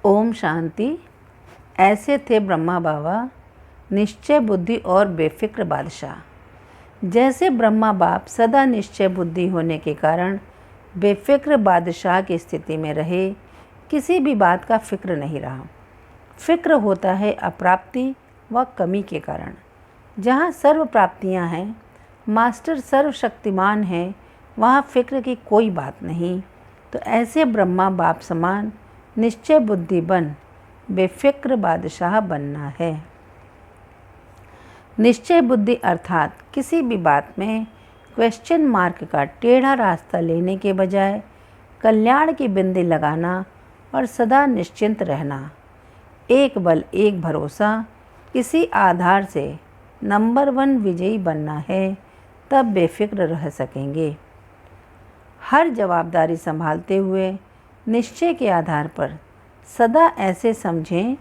ओम शांति। ऐसे थे ब्रह्मा बाबा, निश्चय बुद्धि और बेफिक्र बादशाह। जैसे ब्रह्मा बाप सदा निश्चय बुद्धि होने के कारण बेफिक्र बादशाह की स्थिति में रहे, किसी भी बात का फिक्र नहीं रहा। फिक्र होता है अप्राप्ति व कमी के कारण। जहाँ सर्व प्राप्तियाँ हैं, मास्टर सर्वशक्तिमान हैं, वहाँ फिक्र की कोई बात नहीं। तो ऐसे ब्रह्मा बाप समान निश्चय बुद्धि बन बेफिक्र बादशाह बनना है। निश्चय बुद्धि अर्थात किसी भी बात में क्वेश्चन मार्क का टेढ़ा रास्ता लेने के बजाय कल्याण की बिंदी लगाना और सदा निश्चिंत रहना। एक बल एक भरोसा, इसी आधार से नंबर 1 विजयी बनना है, तब बेफिक्र रह सकेंगे। हर जवाबदारी संभालते हुए निश्चय के आधार पर सदा ऐसे समझें,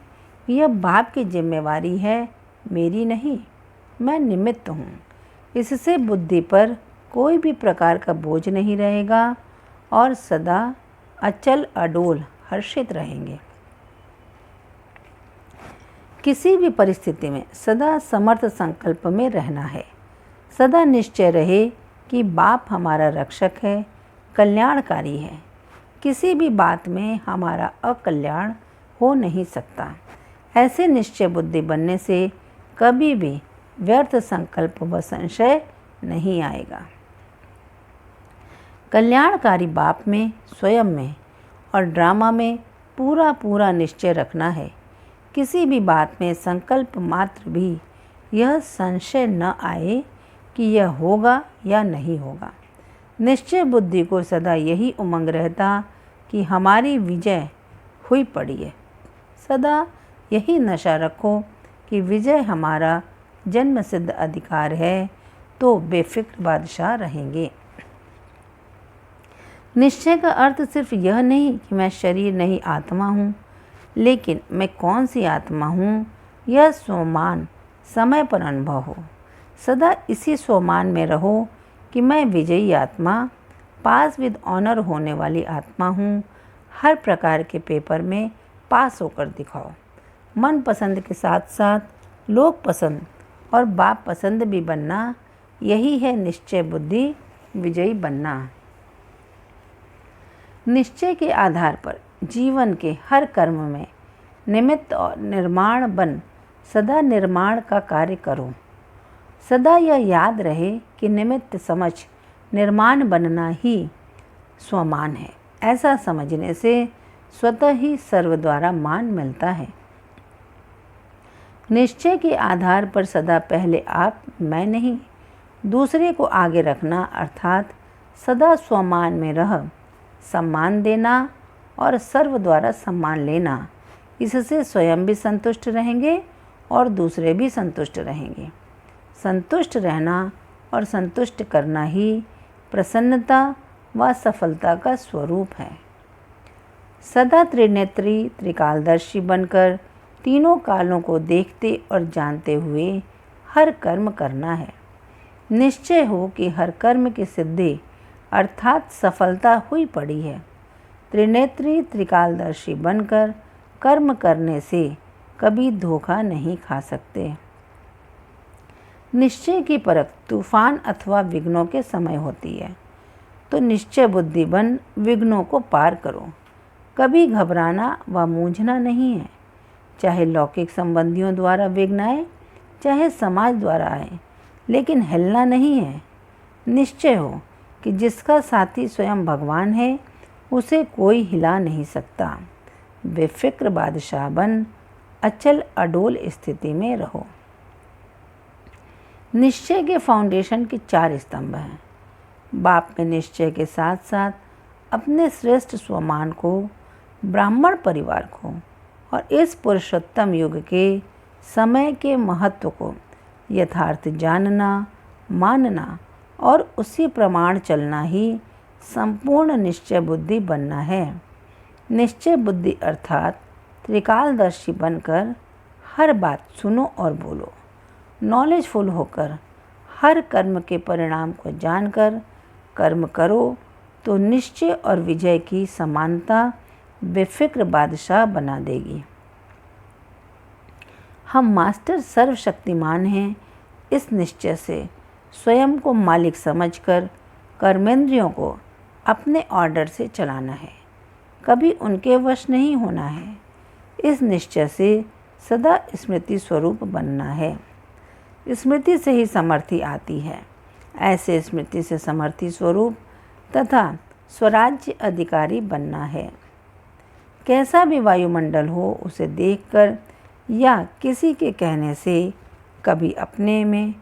यह बाप की जिम्मेवारी है, मेरी नहीं, मैं निमित्त हूँ। इससे बुद्धि पर कोई भी प्रकार का बोझ नहीं रहेगा और सदा अचल अडोल हर्षित रहेंगे। किसी भी परिस्थिति में सदा समर्थ संकल्प में रहना है। सदा निश्चय रहे कि बाप हमारा रक्षक है, कल्याणकारी है। किसी भी बात में हमारा अकल्याण हो नहीं सकता। ऐसे निश्चय बुद्धि बनने से कभी भी व्यर्थ संकल्प व संशय नहीं आएगा। कल्याणकारी बाप में, स्वयं में और ड्रामा में पूरा निश्चय रखना है। किसी भी बात में संकल्प मात्र भी यह संशय न आए कि यह होगा या नहीं होगा। निश्चय बुद्धि को सदा यही उमंग रहता कि हमारी विजय हुई पड़ी है। सदा यही नशा रखो कि विजय हमारा जन्मसिद्ध अधिकार है, तो बेफिक्र बादशाह रहेंगे। निश्चय का अर्थ सिर्फ यह नहीं कि मैं शरीर नहीं आत्मा हूँ, लेकिन मैं कौन सी आत्मा हूँ, यह स्वमान समय पर अनुभव हो। सदा इसी स्वमान में रहो कि मैं विजयी आत्मा, पास विद ऑनर होने वाली आत्मा हूँ। हर प्रकार के पेपर में पास होकर दिखाओ। मन पसंद के साथ साथ लोग पसंद और बाप पसंद भी बनना, यही है निश्चय बुद्धि विजयी बनना। निश्चय के आधार पर जीवन के हर कर्म में निमित्त और निर्माण बन सदा निर्माण का कार्य करो। सदा यह याद रहे कि निमित्त समझ निर्माण बनना ही स्वमान है। ऐसा समझने से स्वतः ही सर्व द्वारा मान मिलता है। निश्चय के आधार पर सदा पहले आप, मैं नहीं, दूसरे को आगे रखना अर्थात सदा स्वमान में रह सम्मान देना और सर्व द्वारा सम्मान लेना। इससे स्वयं भी संतुष्ट रहेंगे और दूसरे भी संतुष्ट रहेंगे। संतुष्ट रहना और संतुष्ट करना ही प्रसन्नता व सफलता का स्वरूप है। सदा त्रिनेत्री त्रिकालदर्शी बनकर तीनों कालों को देखते और जानते हुए हर कर्म करना है। निश्चय हो कि हर कर्म की सिद्धि अर्थात सफलता हुई पड़ी है। त्रिनेत्री त्रिकालदर्शी बनकर कर्म करने से कभी धोखा नहीं खा सकते। निश्चय की परख तूफान अथवा विघ्नों के समय होती है, तो निश्चय बुद्धि बन विघ्नों को पार करो। कभी घबराना व मूंझना नहीं है। चाहे लौकिक संबंधियों द्वारा विघ्न आए, चाहे समाज द्वारा आए, लेकिन हिलना नहीं है। निश्चय हो कि जिसका साथी स्वयं भगवान है, उसे कोई हिला नहीं सकता। बेफिक्र बादशाह बन अचल अडोल स्थिति में रहो। निश्चय के फाउंडेशन के 4 स्तंभ हैं। बाप में निश्चय के साथ साथ अपने श्रेष्ठ स्वमान को, ब्राह्मण परिवार को और इस पुरुषोत्तम युग के समय के महत्व को यथार्थ जानना, मानना और उसी प्रमाण चलना ही संपूर्ण निश्चय बुद्धि बनना है। निश्चय बुद्धि अर्थात त्रिकालदर्शी बनकर हर बात सुनो और बोलो। नॉलेजफुल होकर हर कर्म के परिणाम को जानकर कर्म करो, तो निश्चय और विजय की समानता बेफिक्र बादशाह बना देगी। हम मास्टर सर्वशक्तिमान हैं, इस निश्चय से स्वयं को मालिक समझकर कर्मेंद्रियों को अपने ऑर्डर से चलाना है, कभी उनके वश नहीं होना है। इस निश्चय से सदा स्मृति स्वरूप बनना है। स्मृति से ही समर्थि आती है। ऐसे स्मृति से समर्थि स्वरूप तथा स्वराज्य अधिकारी बनना है। कैसा भी वायुमंडल हो, उसे देखकर या किसी के कहने से कभी अपने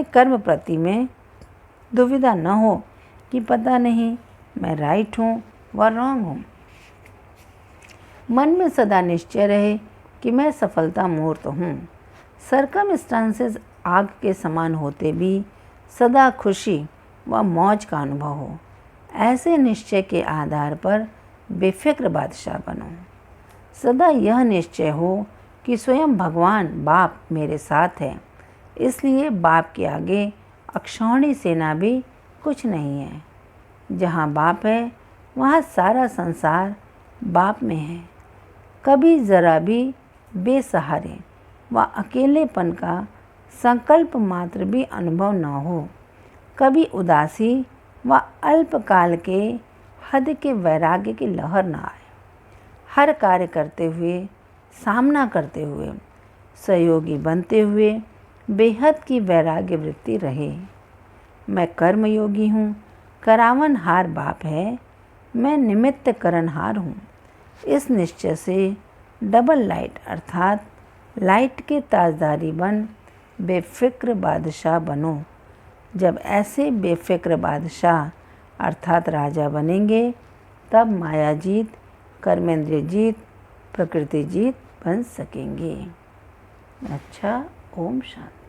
कर्म प्रति में दुविधा न हो कि पता नहीं मैं राइट हूँ व रॉन्ग हूँ। मन में सदा निश्चय रहे कि मैं सफलता मूर्त हूँ। सर्कमस्टांसेस आग के समान होते भी सदा खुशी व मौज का अनुभव हो। ऐसे निश्चय के आधार पर बेफिक्र बादशाह बनो। सदा यह निश्चय हो कि स्वयं भगवान बाप मेरे साथ है, इसलिए बाप के आगे अक्षौणी सेना भी कुछ नहीं है। जहाँ बाप है वहाँ सारा संसार बाप में है। कभी ज़रा भी बेसहारे व अकेलेपन का संकल्प मात्र भी अनुभव न हो। कभी उदासी व अल्पकाल के हद के वैराग्य की लहर न आए। हर कार्य करते हुए, सामना करते हुए, सहयोगी बनते हुए बेहद की वैराग्य वृत्ति रहे। मैं कर्मयोगी हूँ, करावनहार बाप है, मैं निमित्त करनहार हूँ। इस निश्चय से डबल लाइट अर्थात लाइट के ताजदारी बन बेफिक्र बादशाह बनो। जब ऐसे बेफिक्र बादशाह अर्थात राजा बनेंगे, तब माया जीत, कर्मेंद्रिय जीत, प्रकृति जीत बन सकेंगे। अच्छा, ओम शांति।